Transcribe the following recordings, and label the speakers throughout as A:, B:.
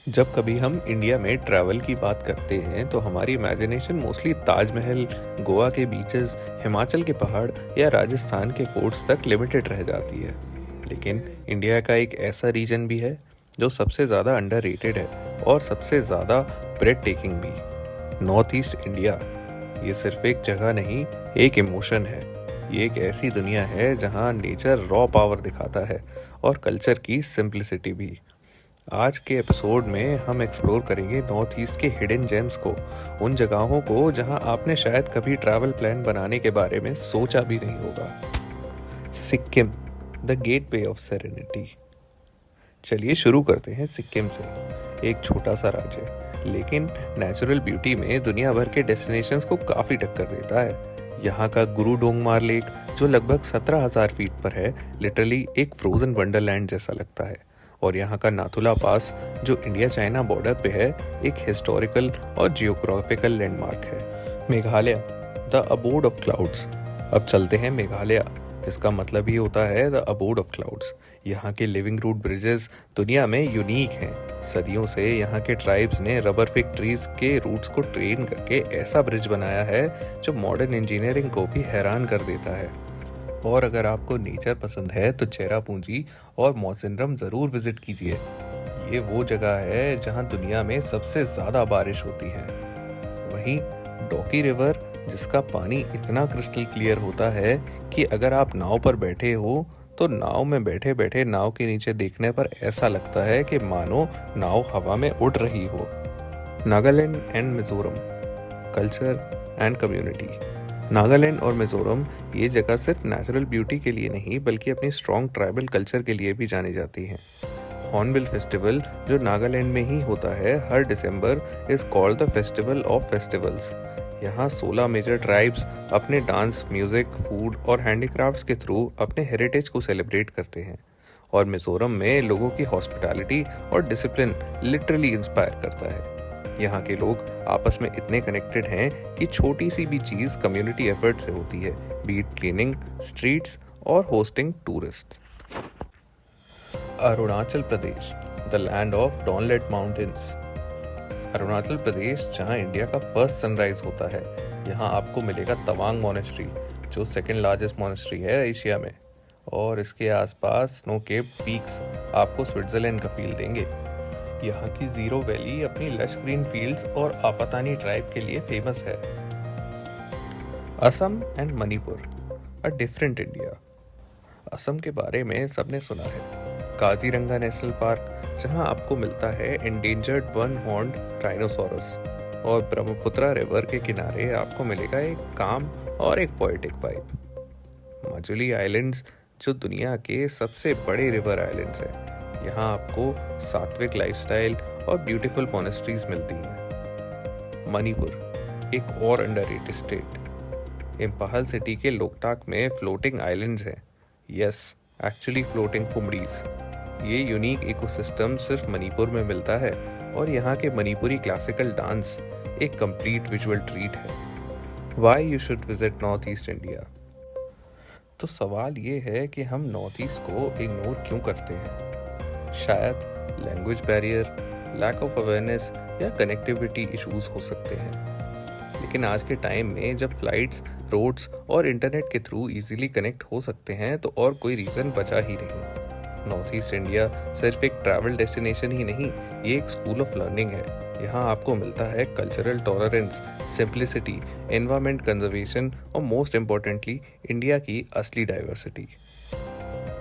A: जब कभी हम इंडिया में ट्रैवल की बात करते हैं तो हमारी इमेजिनेशन मोस्टली ताजमहल, गोवा के बीचेस, हिमाचल के पहाड़ या राजस्थान के फोर्ट्स तक लिमिटेड रह जाती है। लेकिन इंडिया का एक ऐसा रीजन भी है जो सबसे ज़्यादा अंडररेटेड है और सबसे ज़्यादा ब्रेड टेकिंग भी, नॉर्थ ईस्ट इंडिया। ये सिर्फ एक जगह नहीं, एक इमोशन है। ये एक ऐसी दुनिया है जहाँ नेचर रॉ पावर दिखाता है और कल्चर की सिंप्लिसिटी भी। आज के एपिसोड में हम एक्सप्लोर करेंगे नॉर्थ ईस्ट के हिडन जेम्स को, उन जगहों को जहां आपने शायद कभी ट्रैवल प्लान बनाने के बारे में सोचा भी नहीं होगा। Sikkim, the gateway of serenity. चलिए शुरू करते हैं सिक्किम से। एक छोटा सा राज्य, लेकिन नेचुरल ब्यूटी में दुनिया भर के डेस्टिनेशंस को काफ़ी टक्कर देता है। यहाँ का गुरु डोंगमार लेक, जो लगभग 17,000 फीट पर है, लिटरली एक फ्रोजन वंडरलैंड जैसा लगता है। और यहाँ का नाथुला पास, जो इंडिया चाइना बॉर्डर पे है, एक हिस्टोरिकल और जियोग्राफिकल लैंडमार्क है। Meghalaya, the abode of clouds. अब चलते हैं मेघालय, जिसका मतलब ही होता है द अबोर्ड ऑफ क्लाउड्स। यहाँ के लिविंग रूट ब्रिजेस दुनिया में यूनिक हैं। सदियों से यहाँ के ट्राइब्स ने रबर फिग ट्रीज के रूट्स को ट्रेन करके ऐसा ब्रिज बनाया है जो मॉडर्न इंजीनियरिंग को भी हैरान कर देता है। और अगर आपको नेचर पसंद है तो चेरापूंजी और मौसिनरम ज़रूर विजिट कीजिए। ये वो जगह है जहाँ दुनिया में सबसे ज़्यादा बारिश होती है। वहीं डोकी रिवर, जिसका पानी इतना क्रिस्टल क्लियर होता है कि अगर आप नाव पर बैठे हो तो नाव में बैठे बैठे नाव के नीचे देखने पर ऐसा लगता है कि मानो नाव हवा में उड़ रही हो। Nagaland and Mizoram, culture and community. Nagaland और मिजोरम ये जगह सिर्फ नेचुरल ब्यूटी के लिए नहीं बल्कि अपनी स्ट्रॉन्ग ट्राइबल कल्चर के लिए भी जानी जाती हैं। हॉर्नबिल फेस्टिवल, जो नागालैंड में ही होता है हर दिसंबर, is called the festival of festivals. यहाँ 16 मेजर ट्राइब्स अपने डांस, म्यूजिक, फूड और हैंडीक्राफ्ट्स के थ्रू अपने हेरिटेज को सेलिब्रेट करते हैं। और मिजोरम में लोगों की हॉस्पिटैलिटी और डिसिप्लिन लिटरली इंस्पायर करता है। यहाँ के लोग आपस में इतने कनेक्टेड हैं कि छोटी सी भी चीज़ कम्युनिटी एफर्ट से होती है, बीट क्लीनिंग स्ट्रीट्स और hosting tourist. Arunachal Pradesh, the land of dawnlit mountains. Arunachal Pradesh, जहाँ इंडिया का फर्स्ट सनराइज होता है। यहाँ आपको मिलेगा तवांग मोनेस्ट्री, जो सेकंड लार्जेस्ट मोनेस्ट्री है एशिया में। और इसके आसपास स्नो केप्ड पीक्स आपको स्विट्जरलैंड का फील देंगे। यहाँ की जीरो वैली अपनी लश ग्रीन फील्ड्स और आपातानी ट्राइब के लिए फेमस है। Assam and Manipur, a different India. Assam के बारे में सबने सुना है, काजीरंगा नेशनल पार्क, जहाँ आपको मिलता है एंडेंजर्ड वन हॉर्न्ड राइनोसोरस। और ब्रह्मपुत्र रिवर के किनारे आपको मिलेगा एक काम और एक पोएटिक वाइब। मजुली आइलैंड्स, जो दुनिया के सबसे बड़े रिवर आइलैंड्स हैं। यहाँ आपको सात्विक लाइफस्टाइल और ब्यूटीफुल मॉनेस्ट्रीज मिलती हैं। मणिपुर, एक और अंडररेटेड स्टेट। इम्फाल सिटी के लोकटाक में फ्लोटिंग आइलैंड्स हैं। Yes, actually floating phumdis. ये यूनिक इकोसिस्टम सिर्फ मणिपुर में मिलता है। और यहाँ के मणिपुरी क्लासिकल डांस एक कंप्लीट विजुअल ट्रीट है। Why you should visit north east India. तो सवाल ये है कि हम नॉर्थ ईस्ट को इग्नोर क्यों करते हैं। शायद language barrier, lack of awareness या कनेक्टिविटी इश्यूज हो सकते हैं। लेकिन आज के टाइम में जब फ्लाइट्स, रोड्स और इंटरनेट के थ्रू इजीली कनेक्ट हो सकते हैं तो और कोई रीज़न बचा ही नहीं। नॉर्थ ईस्ट इंडिया सिर्फ एक ट्रैवल डेस्टिनेशन ही नहीं, ये एक स्कूल ऑफ लर्निंग है। यहाँ आपको मिलता है cultural tolerance, simplicity, environment conservation और मोस्ट इम्पोर्टेंटली इंडिया की असली डाइवर्सिटी।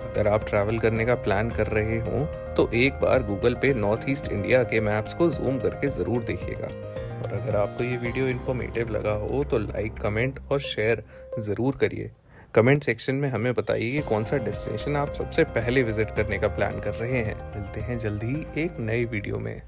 A: अगर आप ट्रैवल करने का प्लान कर रहे हो तो एक बार गूगल पे नॉर्थ ईस्ट इंडिया के मैप्स को जूम करके ज़रूर देखिएगा। और अगर आपको ये वीडियो इन्फॉर्मेटिव लगा हो तो लाइक, कमेंट और शेयर ज़रूर करिए। कमेंट सेक्शन में हमें बताइए कि कौन सा डेस्टिनेशन आप सबसे पहले विजिट करने का प्लान कर रहे हैं। मिलते हैं जल्दी ही एक नई वीडियो में।